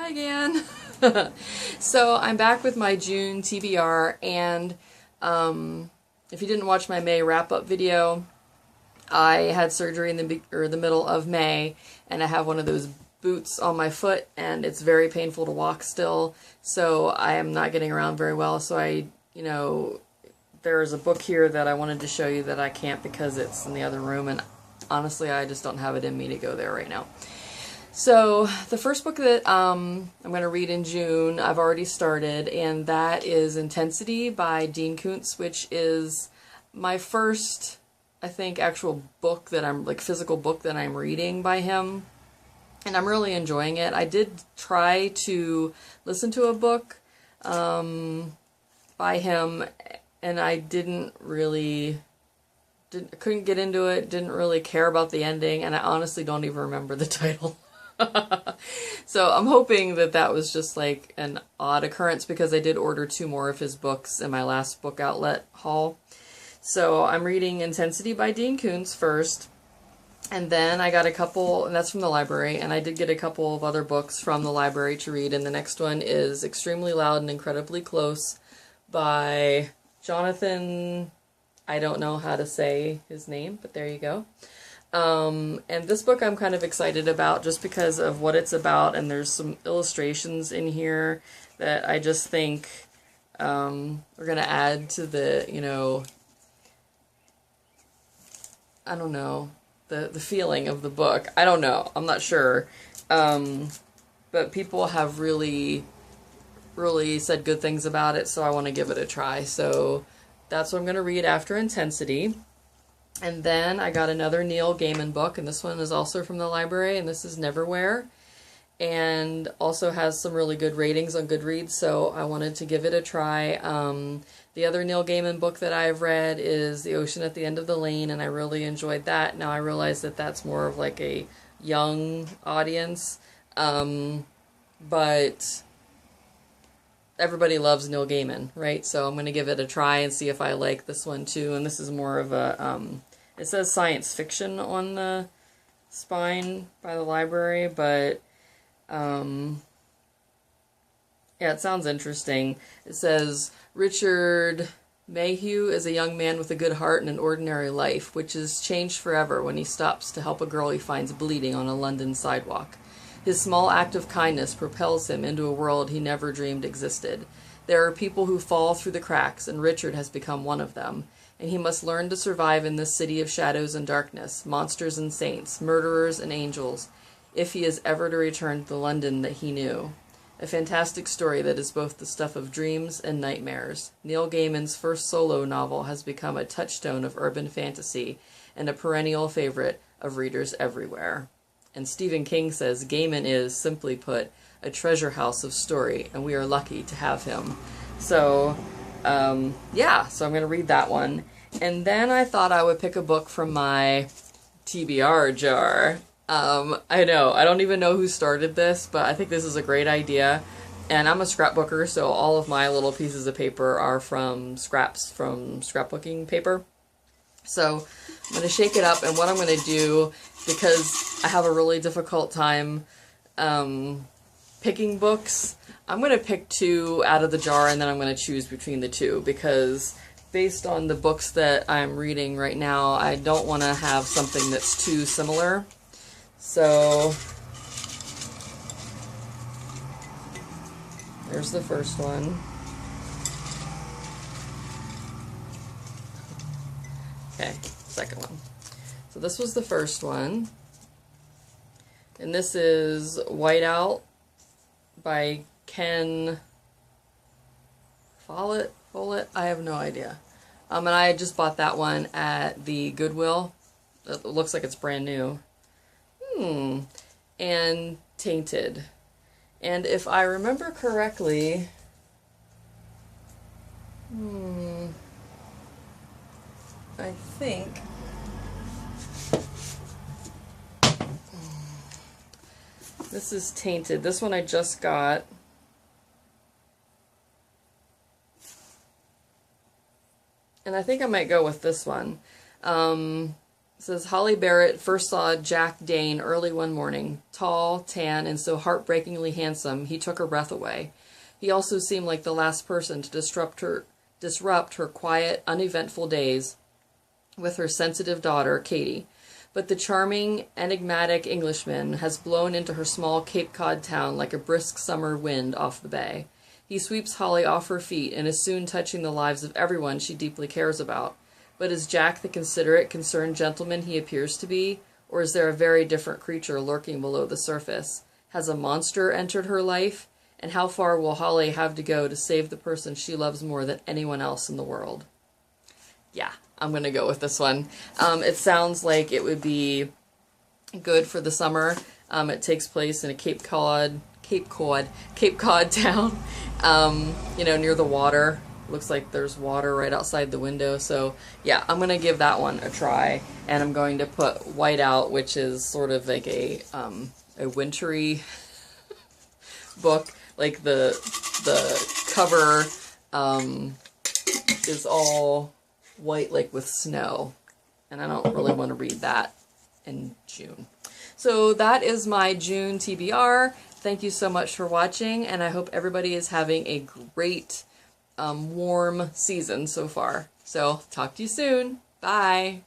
Hi again. So I'm back with my June TBR, and if you didn't watch my May wrap-up video, I had surgery in the middle of May, and I have one of those boots on my foot, and it's very painful to walk still, so I am not getting around very well. So there's a book here that I wanted to show you that I can't because it's in the other room, and honestly I just don't have it in me to go there right now. So the first book that I'm going to read in June, I've already started, and that is Intensity by Dean Koontz, which is my first, I think, actual book that physical book that I'm reading by him. And I'm really enjoying it. I did try to listen to a book by him, and I couldn't get into it, didn't really care about the ending, and I honestly don't even remember the title. So I'm hoping that was just like an odd occurrence, because I did order 2 more of his books in my last book outlet haul. So I'm reading Intensity by Dean Koontz first, and then I got a couple, and that's from the library, and I did get a couple of other books from the library to read, and the next one is Extremely Loud and Incredibly Close by Jonathan, I don't know how to say his name, but there you go. And this book I'm kind of excited about just because of what it's about, and there's some illustrations in here that I just think we're going to add to the, I don't know, the feeling of the book. I don't know. I'm not sure. But people have really said good things about it, so I want to give it a try. So that's what I'm going to read after Intensity. And then I got another Neil Gaiman book, and this one is also from the library, and this is Neverwhere, and also has some really good ratings on Goodreads, so I wanted to give it a try. The other Neil Gaiman book that I've read is The Ocean at the End of the Lane, and I really enjoyed that. Now I realize that that's more of like a young audience, but everybody loves Neil Gaiman, right? So I'm going to give it a try and see if I like this one too. And this is more of a, it says science fiction on the spine by the library, but, yeah, it sounds interesting. It says, Richard Mayhew is a young man with a good heart and an ordinary life, which is changed forever when he stops to help a girl he finds bleeding on a London sidewalk. His small act of kindness propels him into a world he never dreamed existed. There are people who fall through the cracks, and Richard has become one of them. And he must learn to survive in this city of shadows and darkness, monsters and saints, murderers and angels, if he is ever to return to the London that he knew. A fantastic story that is both the stuff of dreams and nightmares. Neil Gaiman's first solo novel has become a touchstone of urban fantasy and a perennial favorite of readers everywhere. And Stephen King says Gaiman is, simply put, a treasure house of story, and we are lucky to have him. So, yeah, so I'm going to read that one. And then I thought I would pick a book from my TBR jar. I know, I don't even know who started this, but I think this is a great idea. And I'm a scrapbooker, so all of my little pieces of paper are from scraps from scrapbooking paper. So I'm going to shake it up, and what I'm going to do, because I have a really difficult time picking books, I'm going to pick 2 out of the jar, and then I'm going to choose between the 2, because based on the books that I'm reading right now, I don't want to have something that's too similar. So there's the first one. Okay, second one. So this was the first one. And this is Whiteout by Ken Follett? I have no idea. And I just bought that one at the Goodwill. It looks like it's brand new. And Tainted. And if I remember correctly, I think this is Tainted. This one I just got. And I think I might go with this one. It says Holly Barrett first saw Jack Dane early one morning. Tall, tan, and so heartbreakingly handsome, he took her breath away. He also seemed like the last person to disrupt her quiet, uneventful days with her sensitive daughter, Katie. But the charming, enigmatic Englishman has blown into her small Cape Cod town like a brisk summer wind off the bay. He sweeps Holly off her feet and is soon touching the lives of everyone she deeply cares about. But is Jack the considerate, concerned gentleman he appears to be, or is there a very different creature lurking below the surface? Has a monster entered her life? And how far will Holly have to go to save the person she loves more than anyone else in the world? Yeah, I'm going to go with this one. It sounds like it would be good for the summer. It takes place in a Cape Cod town, near the water. Looks like there's water right outside the window. So yeah, I'm going to give that one a try. And I'm going to put white out, which is sort of like a wintry book. Like the cover is all white, like with snow. And I don't really want to read that in June. So that is my June TBR. Thank you so much for watching, and I hope everybody is having a great warm season so far. So talk to you soon. Bye.